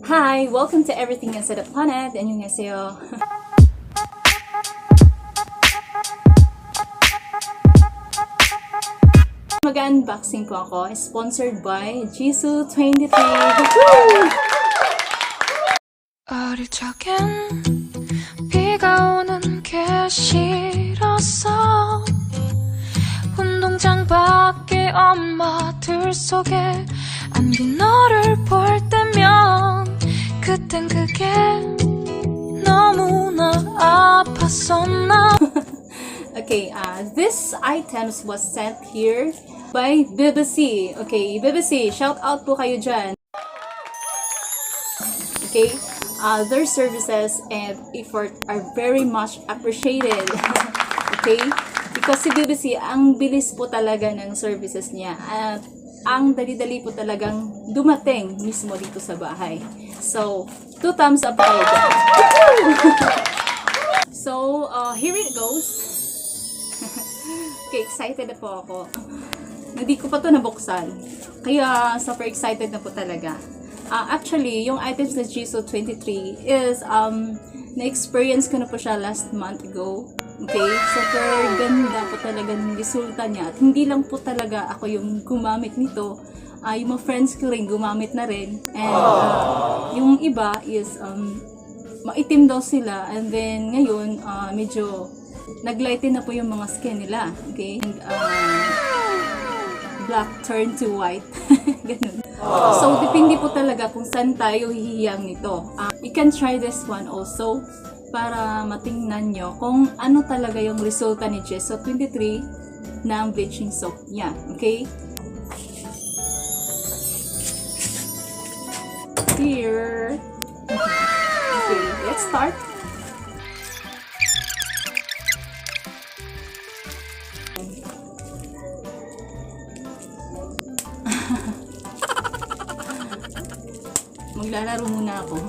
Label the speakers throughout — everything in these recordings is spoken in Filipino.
Speaker 1: Hi! Welcome to Everything Inside the Planet. 안녕하세요. Mag-unboxing po ako. Sponsored by JISU23.
Speaker 2: 어릴 적엔 비가 오는 게 싫었어. 운동장 밖에 엄마들 속에 안긴 너를 볼 때면 그땐 그게 너무나 아팠었나.
Speaker 1: Okay, this items was sent here by BBZ. Okay, BBZ, shout out po kayo dyan. Okay, their services and effort are very much appreciated. Okay, because si BBZ, ang bilis po talaga ng services niya at ang dali-dali po talagang dumating mismo dito sa bahay. So, 2 thumbs up kayo dyan. So, here it goes. Okay, excited na po ako. Hindi ko pa to nabuksan. Kaya, super excited na po talaga. Actually, yung items na JISU23 is, na-experience ko na po siya last month ago. Okay? Super ganda po talaga ng resulta niya. At hindi lang po talaga ako yung gumamit nito. Yung mga friends ko rin gumamit na rin. And, yung iba is, maitim daw sila. And then, ngayon, medyo naglighten na po yung mga skin nila. Okay? And, black turn to white. Ganun. So, depende po talaga kung saan tayo hihiyang nito. You can try this one also para matingnan nyo kung ano talaga yung resulta ni JISU23 ng bleaching soap niya. Okay? Here. Okay, let's start. Maglalaro muna ako.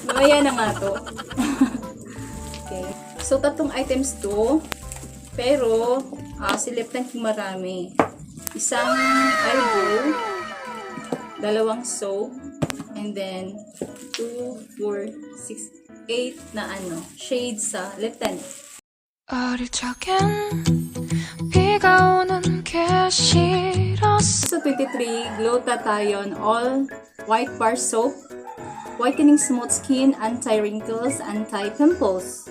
Speaker 1: Mamaya na nga to. Okay. So, 3 items to. Pero, siliptan ko marami. Isang eyebrow, 2 soap, and then 2, 4, 6, 8 na shades sa lip tint.
Speaker 2: 어릴 적엔 비가 오는 게 싫었어.
Speaker 1: So, 23 glutathione all white bar soap, whitening smooth skin, anti-wrinkles, anti-pimples.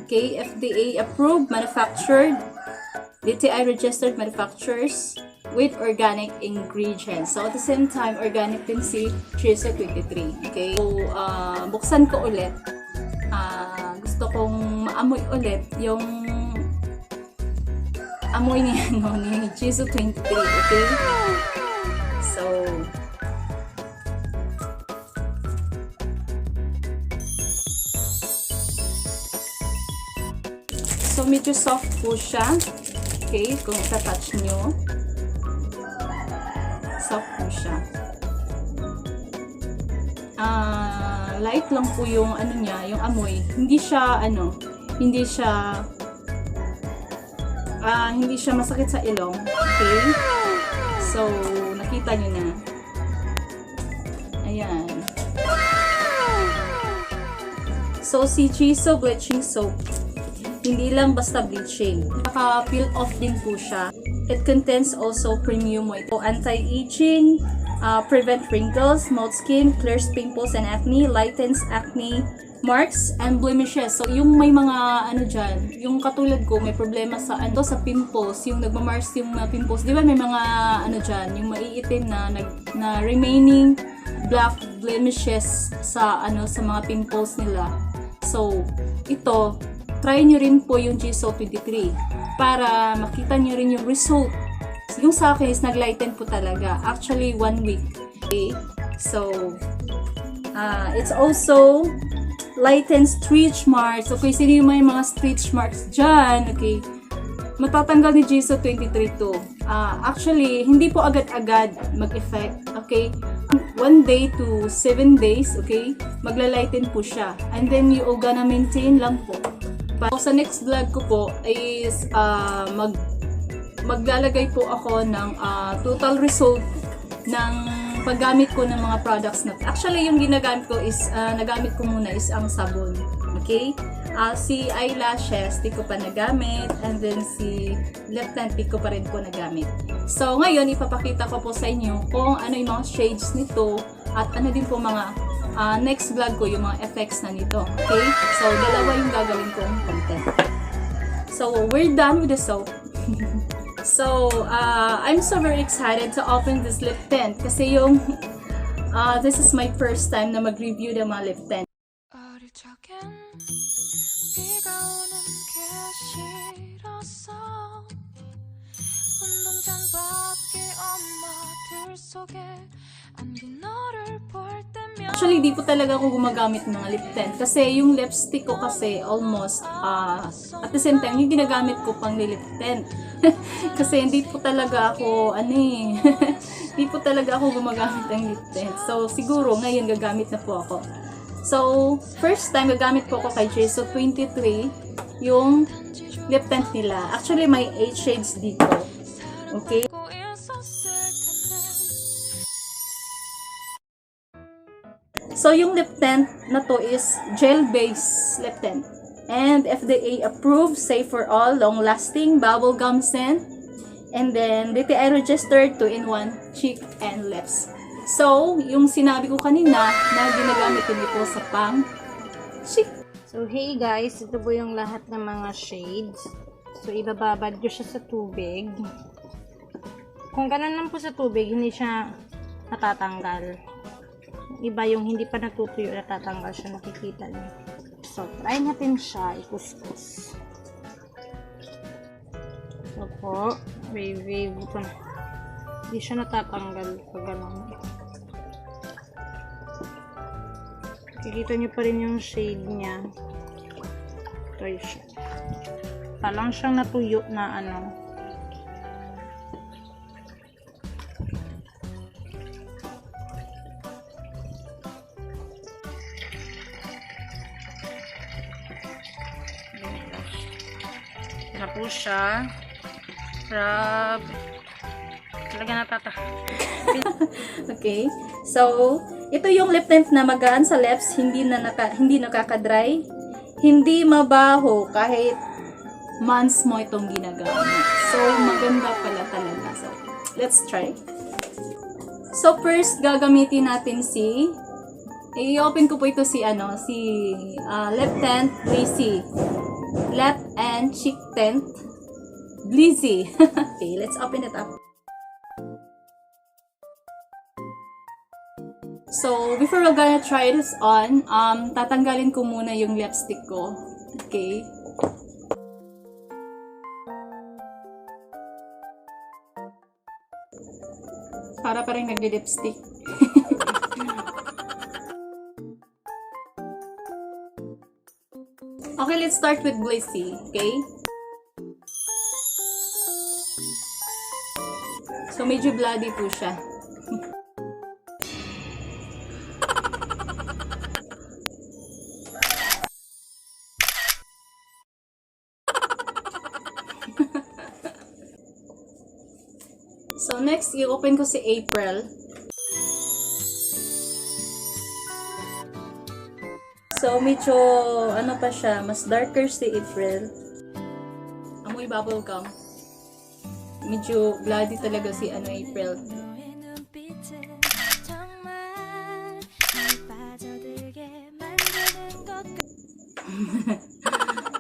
Speaker 1: Okay, FDA approved, manufactured, DTI registered manufacturers with organic ingredients. So, at the same time, organic din si JISU23. Okay, so, buksan ko ulit. Gusto kong maamoy ulit yung amoy ni JISU23. Okay, so medyo soft po siya. Okay, kung tatouch nyo, soft po siya. Light lang po yung niya, yung amoy. Hindi siya hindi siya masakit sa ilong. Okay? So, nakita nyo na. Ayan. So, si JISU bleaching soap, hindi lang basta bleaching. Naka-peel off din po siya. It contains also premium white. So, anti-aging, prevent wrinkles, smooth skin, clears pimples and acne, lightens acne marks and blemishes. So, yung may mga dyan, yung katulad ko, may problema sa sa pimples, yung nagmamars yung mga pimples. Di ba may mga dyan, yung maiitim na remaining black blemishes sa sa mga pimples nila. So, ito, try nyo rin po yung JISU23 para makita nyo rin yung result. Yung sa akin is naglighten po talaga. Actually, 1 week. Okay? So, it's also lightens stretch marks. Okay, sino yung may mga stretch marks dyan? Okay, matatanggal ni JISU23 to. Actually, hindi po agad-agad mag-effect. Okay, 1 day to 7 days. Okay, magla-lighten po siya. And then, you gonna maintain lang po. Sa next vlog ko po is maglalagay po ako ng total result ng paggamit ko ng mga products na. Actually, yung ginagamit ko is, nagamit ko muna is ang sabon. Okay? Si eyelashes, di ko pa nagamit. And then si lip tint, di ko pa rin po nagamit. So, ngayon, ipapakita ko po sa inyo kung ano yung mga shades nito at ano din po mga next vlog ko, yung mga effects na nito. Okay? So, dalawa yung gagawin kong content. So, we're done with the soap. So, I'm so very excited to open this lip tint kasi yung this is my first time na mag-review ng mga lip tint.
Speaker 2: 어릴 적엔 비가 오는 게 싫었어 운동장 밖에 엄마들 속에 안긴 너를 볼 때면
Speaker 1: Actually, di po talaga ako gumagamit ng mga lip tint kasi yung lipstick ko kasi almost at the same time yung ginagamit ko pang lip tint. Kasi hindi po talaga ako hindi po talaga ako gumagamit ng lip tint. So siguro ngayon gagamit na po ako. So first time gagamit po ako kay JISU23 yung lip tint nila. Actually may 8 shades dito. Okay? So, yung lip tint na to is gel-based lip tint. And FDA approved, safe for all, long-lasting, bubblegum scent. And then, DTI registered 2-in-1 cheek and lips. So, yung sinabi ko kanina na ginagamit ko dito sa pang cheek.
Speaker 3: So, hey guys, ito po yung lahat ng mga shades. So, ibababad ko siya sa tubig. Kung ganun lang po sa tubig, hindi siya natatanggal. Iba yung hindi pa natutuyo, natatanggal siya, nakikita niyo. So, try natin siya, ikuskus. So po, wave ito na. Hindi siya natatanggal pag ganun. Nakikita niyo pa rin yung shade niya. Ito yung shade. Palang siyang natuyo na na po siya. Grabe. Talaga
Speaker 1: Okay. So, ito yung lip tint na magaan sa lips, hindi nakaka-dry, hindi mabaho kahit months mo itong ginagamit. So, maganda pala talaga. So, let's try. So, first gagamitin natin i-open ko po ito si lip tint Blizzy. Lip and cheek tint Blizzy. Okay, let's open it up. So, before we're gonna try this on, tatanggalin ko muna yung lipstick ko. Okay? Para pa rin nagli-lipstick. Okay, let's start with Blizzy. Okay? So, medyo bloody po siya. So, next, i-open ko si April. So, medyo, pa siya, mas darker si April. Amoy bubblegum. Medyo bloody talaga si April.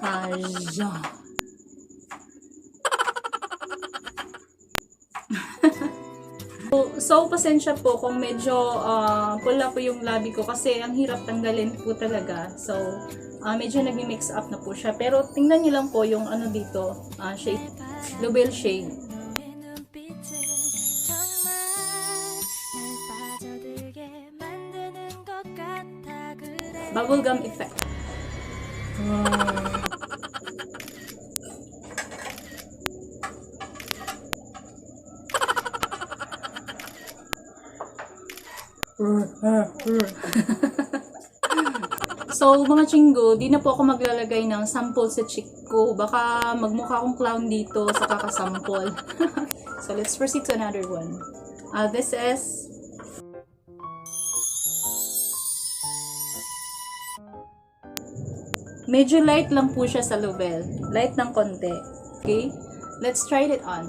Speaker 1: Aja. So, pasensya po kung medyo pula po yung labi ko kasi ang hirap tanggalin po talaga. So, medyo nag-mix up na po siya. Pero tingnan niyo lang po yung dito, shade, Lubel shade. Bubblegum effect. So, mga chinggo, di na po ako maglalagay ng sample sa cheek ko. Baka magmukha akong clown dito sa kakasample. So, let's proceed to another one. This is Medyo light lang po siya sa level. Light ng konti. Okay? Let's try it on.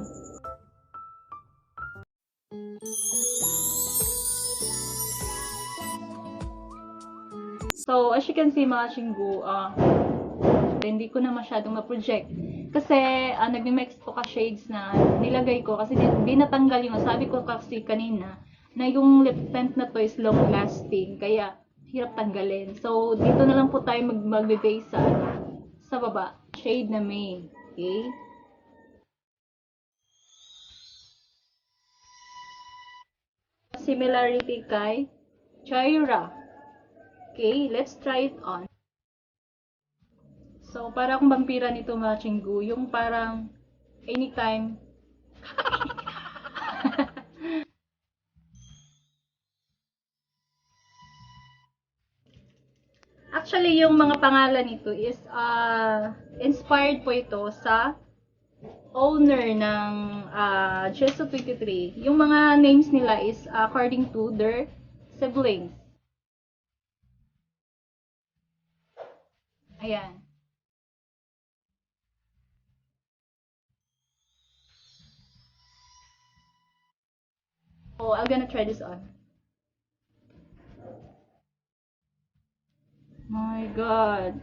Speaker 1: So, as you can see mga chinggu, hindi ko na masyadong ma-project. Kasi, nag-mix ko ka shades na nilagay ko kasi di natanggal yung, sabi ko kasi kanina, na yung lip tint na to is long lasting. Kaya, hirap tanggalin. So, dito na lang po tayo mag-base sa baba. Shade na main. Okay? Similarity kay Chaira. Okay, let's try it on. So, para akong vampira nito mga chinggu, yung parang anytime. Actually, yung mga pangalan nito is inspired po ito sa owner ng JISU23. Yung mga names nila is according to their siblings. Ayan. Oh, I'm gonna try this on. My God.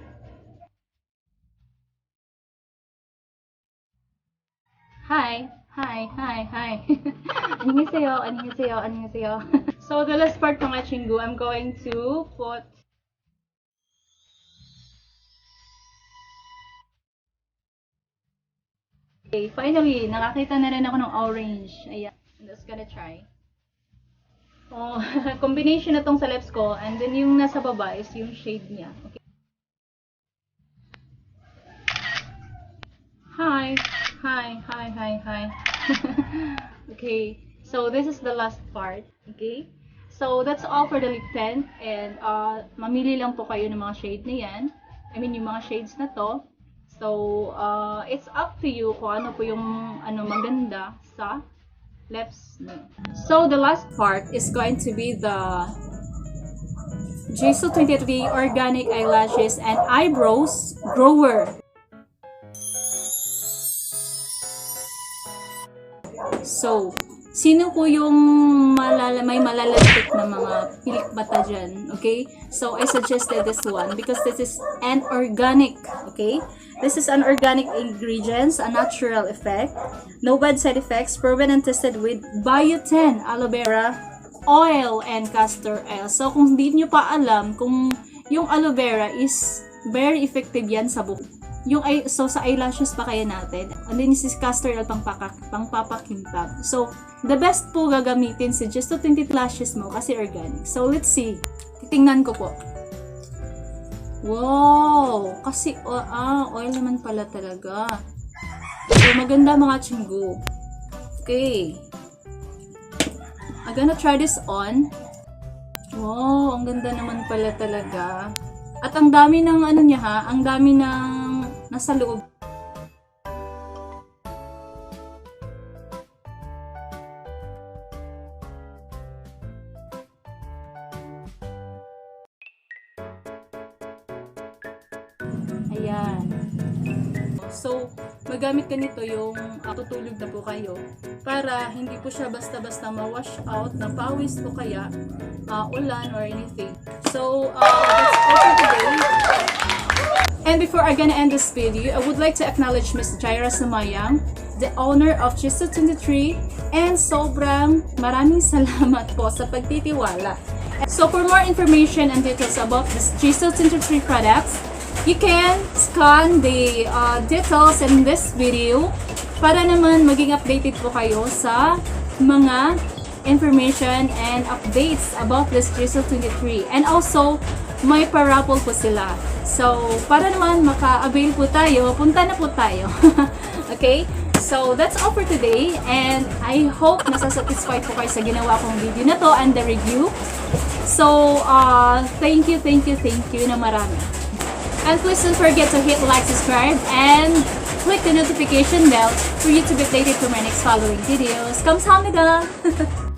Speaker 1: Hi. Annyeonghaseyo. So, the last part ng chinggu, I'm going to put okay, finally, nakakita na rin ako ng orange. Ayan. I'm just gonna try. Oh, combination na tong sa lips ko. And then yung nasa baba is yung shade niya. Okay. Hi. Okay. So, this is the last part. Okay. So, that's all for the lip tint. And, mamili lang po kayo ng mga shade na yan. I mean, yung mga shades na to. So, it's up to you kung ano po yung maganda sa lips niyo. So, the last part is going to be the JISU23 Organic Eyelashes and Eyebrows Grower. So, sino po yung may malalapit na mga pilik mata dyan? Okay? So, I suggested this one because this is an organic. Okay? This is an organic ingredients, a natural effect. No bad side effects, proven and tested with biotin, aloe vera, oil, and castor oil. So, kung hindi nyo pa alam kung yung aloe vera is very effective yan sa buhok. So, sa eyelashes pa kaya natin. And then, this is castor oil pangpapakintab. So, the best po gagamitin si JISU23 lashes mo kasi organic. So, let's see. Titingnan ko po. Wow! Kasi, oil naman pala talaga. So, maganda mga chinggu. Okay. I'm gonna try this on. Wow! Ang ganda naman pala talaga. At ang dami ng niya ha, ang dami ng nasa loob. Ayan. So, magamit ka nito yung tutulog na po kayo para hindi po siya basta-basta ma-wash out ng pawis o kaya ulan or anything. So, that's all for today. And before I'm gonna end this video, I would like to acknowledge Ms. Jaira Sumayang, the owner of JISU23, and sobrang maraming salamat po sa pagtitiwala. So for more information and details about this JISU23 products, you can scan the details in this video para naman maging updated po kayo sa mga information and updates about this JISU23. And also, may paraffle po sila. So, para naman maka-avail po tayo, punta na po tayo. Okay? So, that's all for today. And I hope nasa-satisfied po kayo sa ginawa kong video na to and the review. So, thank you na marami. And please don't forget to hit like, subscribe, and click the notification bell for you to be updated for my next following videos. 감사합니다!